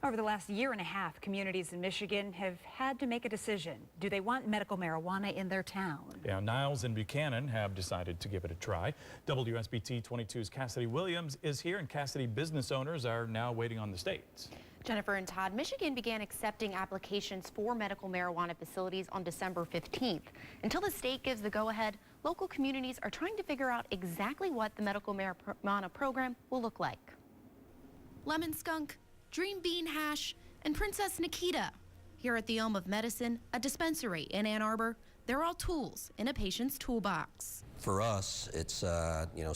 Over the last year and a half, communities in Michigan have had to make a decision. Do they want medical marijuana in their town? Yeah, Niles and Buchanan have decided to give it a try. WSBT 22's Cassidy Williams is here, and Cassidy, business owners are now waiting on the states. Jennifer and Todd, Michigan began accepting applications for medical marijuana facilities on December 15th. Until the state gives the go-ahead, local communities are trying to figure out exactly what the medical marijuana program will look like. Lemon skunk, Dream Bean Hash, and Princess Nikita. Here at the Elm of Medicine, a dispensary in Ann Arbor, they're all tools in a patient's toolbox. For us, it's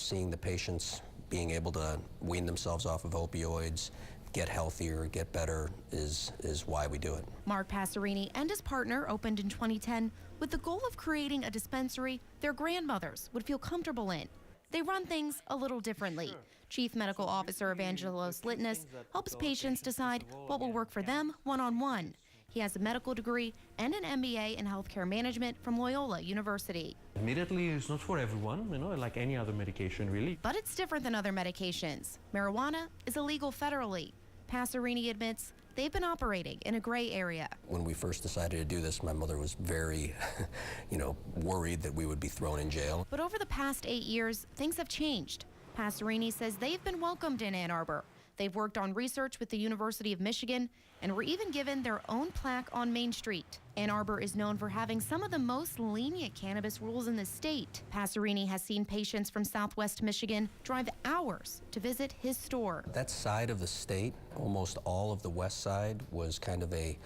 seeing the patients being able to wean themselves off of opioids, get healthier, get better is why we do it. Mark Passerini and his partner opened in 2010 with the goal of creating a dispensary their grandmothers would feel comfortable in. They run things a little differently. Chief Medical Officer Evangelos Litnis helps patients decide what will work for them one-on-one. He has a medical degree and an MBA in healthcare management from Loyola University. Immediately, it's not for everyone, like any other medication, really. But it's different than other medications. Marijuana is illegal federally. Passerini admits they've been operating in a gray area. When we first decided to do this, my mother was very, worried that we would be thrown in jail. But over the past 8 years, things have changed. Passerini says they've been welcomed in Ann Arbor. They've worked on research with the University of Michigan and were even given their own plaque on Main Street. Ann Arbor is known for having some of the most lenient cannabis rules in the state. Passerini has seen patients from Southwest Michigan drive hours to visit his store. That side of the state, almost all of the west side, was kind of a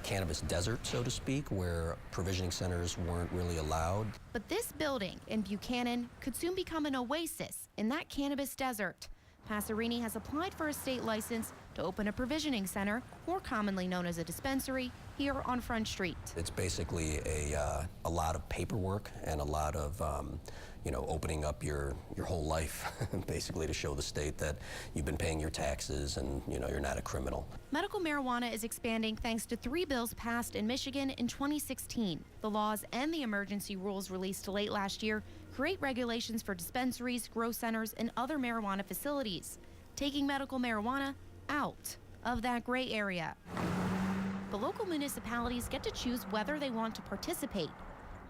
cannabis desert, so to speak, where provisioning centers weren't really allowed. But this building in Buchanan could soon become an oasis in that cannabis desert. Passerini has applied for a state license to open a provisioning center, more commonly known as a dispensary, here on Front Street. It's basically a lot of paperwork and a lot of opening up your whole life, basically to show the state that you've been paying your taxes and you're not a criminal. Medical marijuana is expanding thanks to 3 bills passed in Michigan in 2016. The laws and the emergency rules released late last year create regulations for dispensaries, grow centers, and other marijuana facilities, taking medical marijuana out of that gray area. The local municipalities get to choose whether they want to participate,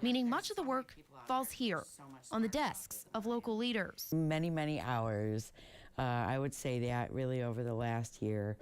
meaning much of the work falls here, on the desks of local leaders. Many, many hours. I would say that really over the last year,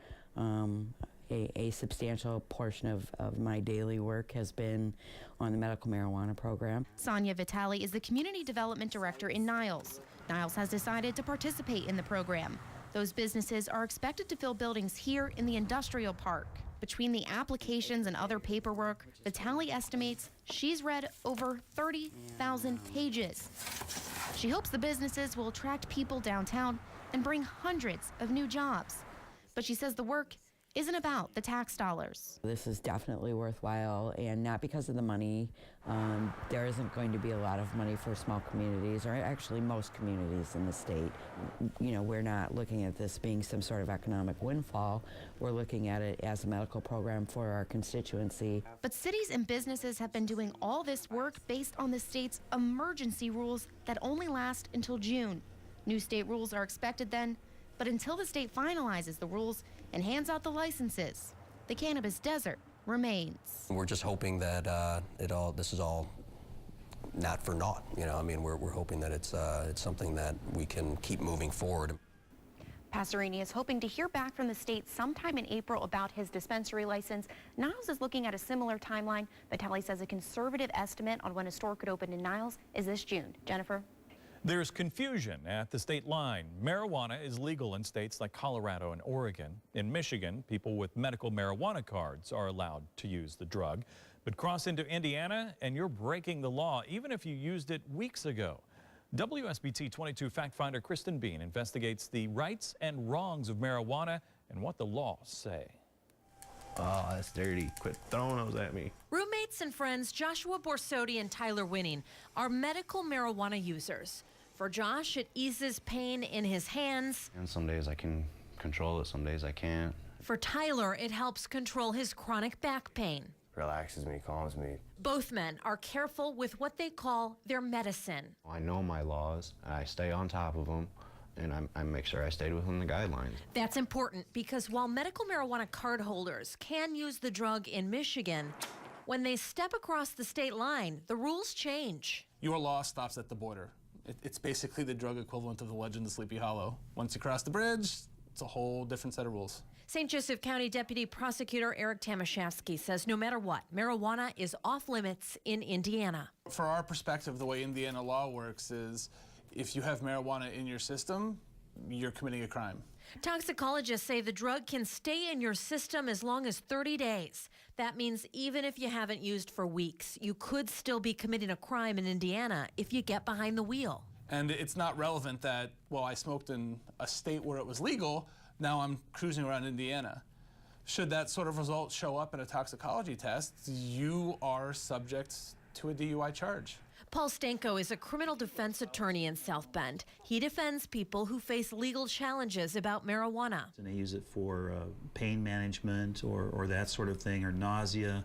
a substantial portion of my daily work has been on the medical marijuana program. Sonia Vitale is the Community Development Director in Niles. Niles has decided to participate in the program. Those businesses are expected to fill buildings here in the industrial park. Between the applications and other paperwork, Vitale estimates she's read over 30,000 pages. She hopes the businesses will attract people downtown and bring hundreds of new jobs. But she says the work isn't about the tax dollars. This is definitely worthwhile, and not because of the money. There isn't going to be a lot of money for small communities, or actually most communities in the state. We're not looking at this being some sort of economic windfall. We're looking at it as a medical program for our constituency. But cities and businesses have been doing all this work based on the state's emergency rules that only last until June. New state rules are expected then, but until the state finalizes the rules and hands out the licenses, the cannabis desert remains. We're just hoping that this is all not for naught. We're hoping that it's something that we can keep moving forward. Passerini is hoping to hear back from the state sometime in April about his dispensary license. Niles is looking at a similar timeline. Vitale says a conservative estimate on when a store could open in Niles is this June. Jennifer? There's confusion at the state line. Marijuana is legal in states like Colorado and Oregon. In Michigan, people with medical marijuana cards are allowed to use the drug. But cross into Indiana and you're breaking the law, even if you used it weeks ago. WSBT 22 fact finder Kristen Bean investigates the rights and wrongs of marijuana and what the laws say. Oh, that's dirty. Quit throwing those at me. Roommates and friends Joshua Borsodi and Tyler Winning are medical marijuana users. For Josh, it eases pain in his hands. And some days I can control it, some days I can't. For Tyler, it helps control his chronic back pain. Relaxes me, calms me. Both men are careful with what they call their medicine. I know my laws, and I stay on top of them. and I make sure I stayed within the guidelines. That's important because while medical marijuana card holders can use the drug in Michigan, when they step across the state line, the rules change. Your law stops at the border. It's basically the drug equivalent of the Legend of Sleepy Hollow. Once you cross the bridge, it's a whole different set of rules. St. Joseph County Deputy Prosecutor Eric Tamashevsky says no matter what, marijuana is off limits in Indiana. For our perspective, the way Indiana law works is if you have marijuana in your system, you're committing a crime. Toxicologists say the drug can stay in your system as long as 30 days. That means even if you haven't used for weeks, you could still be committing a crime in Indiana if you get behind the wheel. And it's not relevant that, well, I smoked in a state where it was legal, now I'm cruising around Indiana. Should that sort of result show up in a toxicology test, you are subject to a DUI charge. Paul Stanko is a criminal defense attorney in South Bend. He defends people who face legal challenges about marijuana. And they use it for pain management or that sort of thing, or nausea,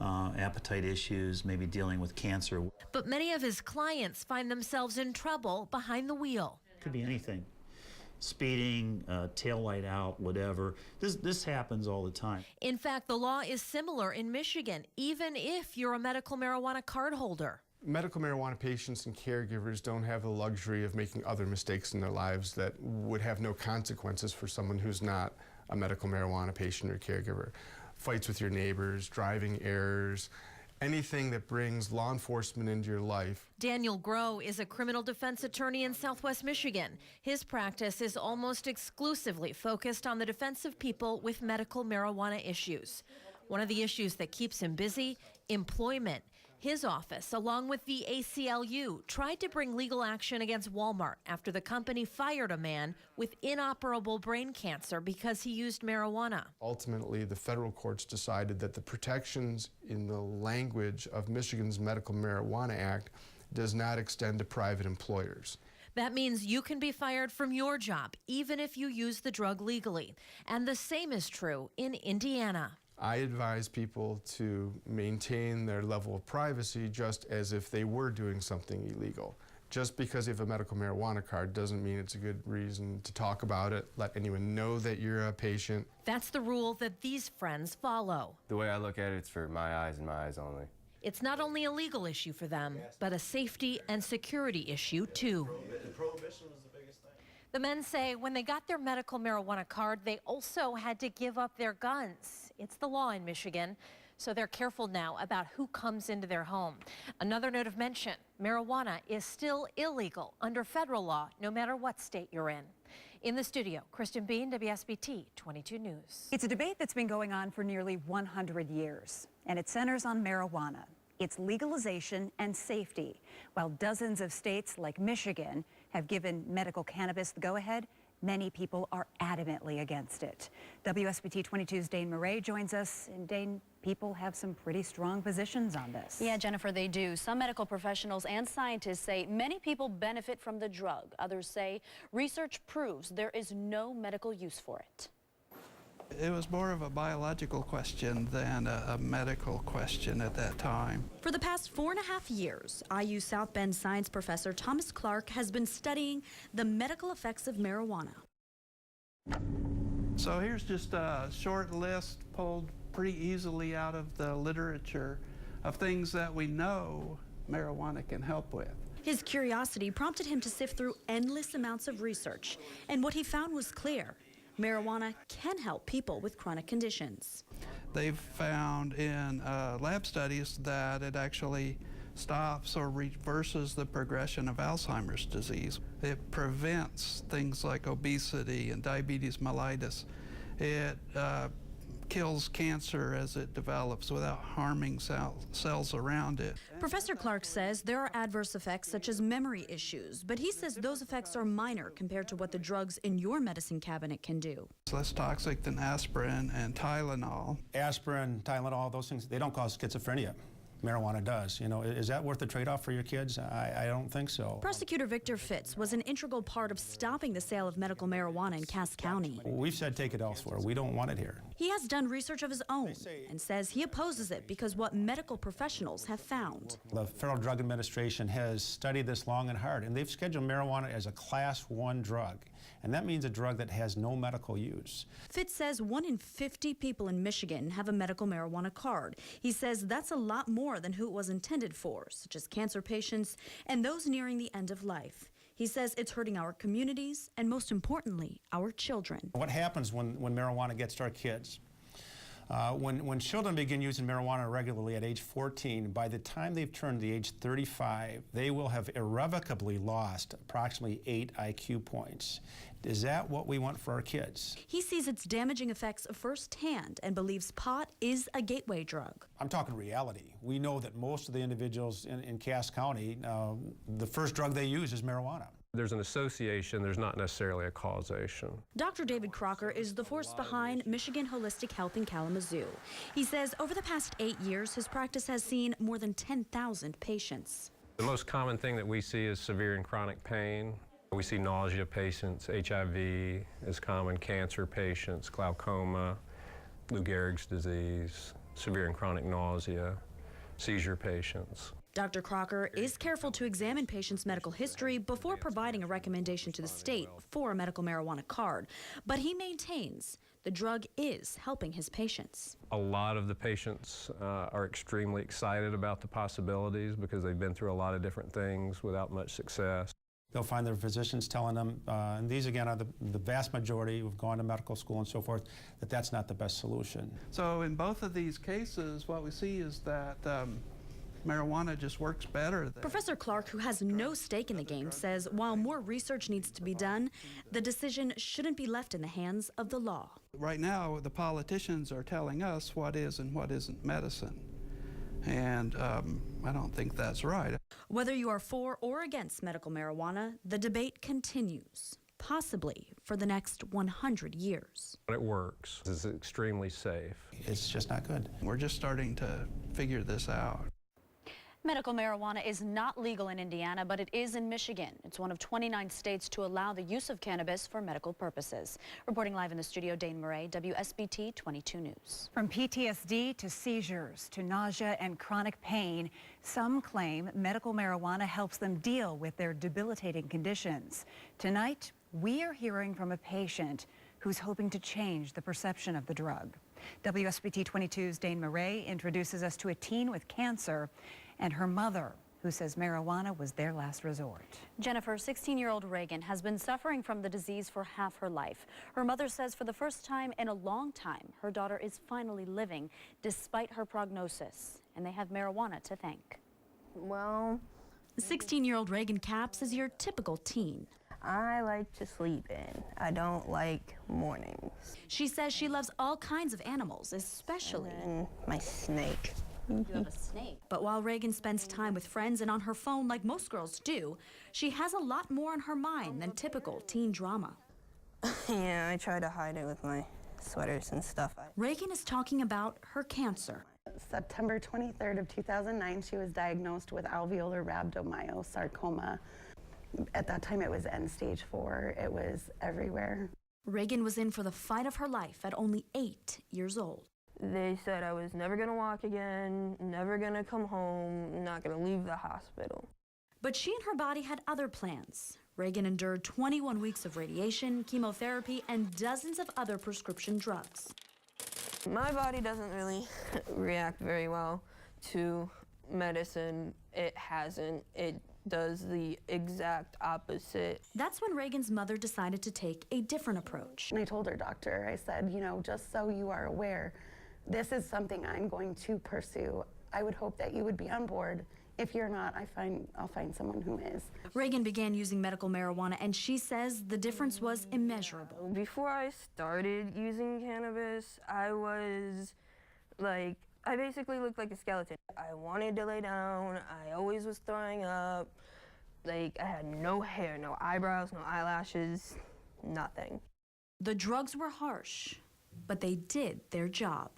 appetite issues, maybe dealing with cancer. But many of his clients find themselves in trouble behind the wheel. Could be anything. Speeding, tail light out, whatever. This happens all the time. In fact, the law is similar in Michigan, even if you're a medical marijuana card holder. Medical marijuana patients and caregivers don't have the luxury of making other mistakes in their lives that would have no consequences for someone who's not a medical marijuana patient or caregiver. Fights with your neighbors, driving errors, anything that brings law enforcement into your life. Daniel Groh is a criminal defense attorney in Southwest Michigan. His practice is almost exclusively focused on the defense of people with medical marijuana issues. One of the issues that keeps him busy, employment. His office, along with the ACLU, tried to bring legal action against Walmart after the company fired a man with inoperable brain cancer because he used marijuana. Ultimately, the federal courts decided that the protections in the language of Michigan's Medical Marijuana Act does not extend to private employers. That means you can be fired from your job, even if you use the drug legally. And the same is true in Indiana. I advise people to maintain their level of privacy just as if they were doing something illegal. Just because you have a medical marijuana card doesn't mean it's a good reason to talk about it, let anyone know that you're a patient. That's the rule that these friends follow. The way I look at it, it's for my eyes and my eyes only. It's not only a legal issue for them, but a safety and security issue too. The men say when they got their medical marijuana card, they also had to give up their guns. It's the law in Michigan, so they're careful now about who comes into their home. Another note of mention, marijuana is still illegal under federal law, no matter what state you're in. In the studio, Kristen Bean, WSBT 22 News. It's a debate that's been going on for nearly 100 years, and it centers on marijuana, its legalization and safety. While dozens of states like Michigan have given medical cannabis the go-ahead, many people are adamantly against it. WSBT 22's Dane Murray joins us. And Dane, people have some pretty strong positions on this. Yeah, Jennifer, they do. Some medical professionals and scientists say many people benefit from the drug. Others say research proves there is no medical use for it. It was more of a biological question than a medical question at that time. For the past 4.5 years, IU South Bend science professor Thomas Clark has been studying the medical effects of marijuana. So here's just a short list pulled pretty easily out of the literature of things that we know marijuana can help with. His curiosity prompted him to sift through endless amounts of research, and what he found was clear. Marijuana can help people with chronic conditions. They've found in lab studies that it actually stops or reverses the progression of Alzheimer's disease. It prevents things like obesity and diabetes mellitus. It kills cancer as it develops without harming cells around it. Professor Clark says there are adverse effects such as memory issues, but he says those effects are minor compared to what the drugs in your medicine cabinet can do. It's less toxic than aspirin and Tylenol. Aspirin, Tylenol, those things, they don't cause schizophrenia. Marijuana does. You know, is that worth the trade-off for your kids? I don't think so. Prosecutor Victor Fitz was an integral part of stopping the sale of medical marijuana in Cass County. We've said take it elsewhere. We don't want it here. He has done research of his own and says he opposes it because what medical professionals have found. The Federal Drug Administration has studied this long and hard, and they've scheduled marijuana as a Class 1 drug. And that means a drug that has no medical use. Fitz says 1 in 50 people in Michigan have a medical marijuana card. He says that's a lot more than who it was intended for, such as cancer patients and those nearing the end of life. He says it's hurting our communities and, most importantly, our children. What happens when marijuana gets to our kids? When children begin using marijuana regularly at age 14, by the time they've turned the age 35, they will have irrevocably lost approximately 8 IQ points. Is that what we want for our kids? He sees its damaging effects firsthand and believes pot is a gateway drug. I'm talking reality. We know that most of the individuals in Cass County, the first drug they use is marijuana. There's an association, there's not necessarily a causation. Dr. David Crocker is the force behind Michigan Holistic Health in Kalamazoo. He says over the past 8 years, his practice has seen more than 10,000 patients. The most common thing that we see is severe and chronic pain. We see nausea patients, HIV is common, cancer patients, glaucoma, Lou Gehrig's disease, severe and chronic nausea, seizure patients. Dr. Crocker is careful to examine patients' medical history before providing a recommendation to the state for a medical marijuana card, but he maintains the drug is helping his patients. A lot of the patients are extremely excited about the possibilities because they've been through a lot of different things without much success. They'll find their physicians telling them, and these again are the vast majority who've gone to medical school and so forth, that that's not the best solution. So in both of these cases, what we see is that marijuana just works better. Professor Clark, who has no stake in the game, says while more research needs to be done, the decision shouldn't be left in the hands of the law. Right now, the politicians are telling us what is and what isn't medicine. And I don't think that's right. Whether you are for or against medical marijuana, the debate continues, possibly for the next 100 years. It works. It's extremely safe. It's just not good. We're just starting to figure this out. Medical marijuana is not legal in Indiana, but it is in Michigan. It's one of 29 states to allow the use of cannabis for medical purposes. Reporting live in the studio, Dane Murray, WSBT 22 News. From PTSD to seizures to nausea and chronic pain, some claim medical marijuana helps them deal with their debilitating conditions. Tonight, we are hearing from a patient who's hoping to change the perception of the drug. WSBT 22's Dane Murray introduces us to a teen with cancer and her mother, who says marijuana was their last resort. Jennifer, 16-year-old Reagan, has been suffering from the disease for half her life. Her mother says for the first time in a long time, her daughter is finally living despite her prognosis, and they have marijuana to thank. Well, 16-year-old Reagan Capps is your typical teen. I like to sleep in. I don't like mornings. She says she loves all kinds of animals, especially my snake. You have a snake. But while Reagan spends time with friends and on her phone like most girls do, she has a lot more on her mind than typical teen drama. Yeah, I try to hide it with my sweaters and stuff. Reagan is talking about her cancer. September 23rd of 2009, she was diagnosed with alveolar rhabdomyosarcoma. At that time, it was end stage 4. It was everywhere. Reagan was in for the fight of her life at only 8 years old. They said I was never gonna walk again, never gonna come home, not gonna leave the hospital. But she and her body had other plans. Reagan endured 21 weeks of radiation, chemotherapy, and dozens of other prescription drugs. My body doesn't really react very well to medicine. It hasn't. It does the exact opposite. That's when Reagan's mother decided to take a different approach. And I told her doctor, I said, you know, just so you are aware, this is something I'm going to pursue. I would hope that you would be on board. If you're not, I'll find someone who is. Reagan began using medical marijuana, and she says the difference was immeasurable. Before I started using cannabis, I was like, I basically looked like a skeleton. I wanted to lay down. I always was throwing up. Like, I had no hair, no eyebrows, no eyelashes, nothing. The drugs were harsh, but they did their job.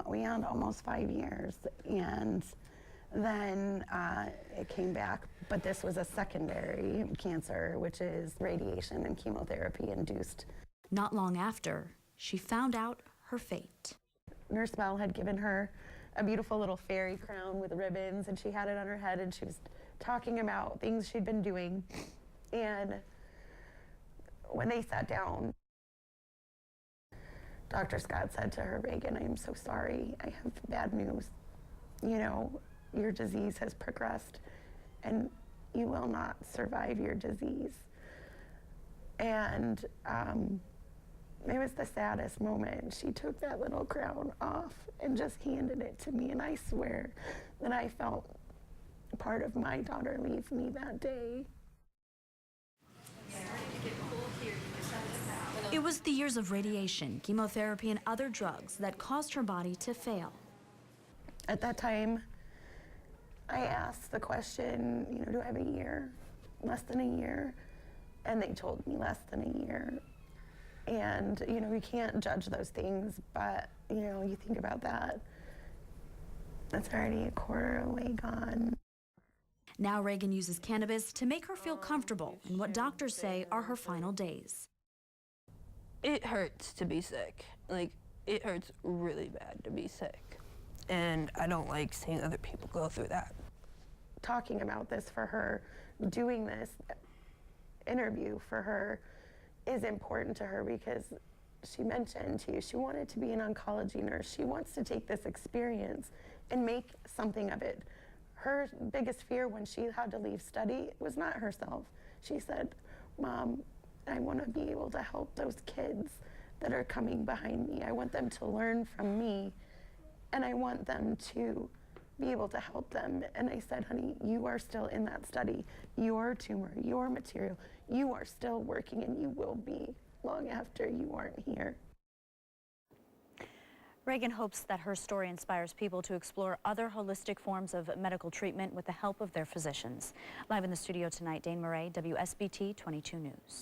We had almost 5 years, and then it came back, but this was a secondary cancer, which is radiation and chemotherapy induced. Not long after, she found out her fate. Nurse Mel had given her a beautiful little fairy crown with ribbons, and she had it on her head, and she was talking about things she'd been doing. And when they sat down, Dr. Scott said to her, "Reagan, I am so sorry. I have bad news. You know, your disease has progressed and you will not survive your disease." And it was the saddest moment. She took that little crown off and just handed it to me, and I swear that I felt part of my daughter leave me that day. It was the years of radiation, chemotherapy, and other drugs that caused her body to fail. At that time, I asked the question, you know, do I have a year? Less than a year? And they told me less than a year. And, you know, we can't judge those things, but, you know, you think about that, that's already a quarter away gone. Now Reagan uses cannabis to make her feel comfortable in what doctors say are her final days. It hurts to be sick. Like, it hurts really bad to be sick. And I don't like seeing other people go through that. Talking about this for her, doing this interview for her is important to her because she mentioned to you she wanted to be an oncology nurse. She wants to take this experience and make something of it. Her biggest fear when she had to leave study was not herself. She said, "Mom, I want to be able to help those kids that are coming behind me. I want them to learn from me, and I want them to be able to help them." And I said, "Honey, you are still in that study. Your tumor, your material, you are still working, and you will be long after you aren't here." Reagan hopes that her story inspires people to explore other holistic forms of medical treatment with the help of their physicians. Live in the studio tonight, Dane Murray, WSBT 22 News.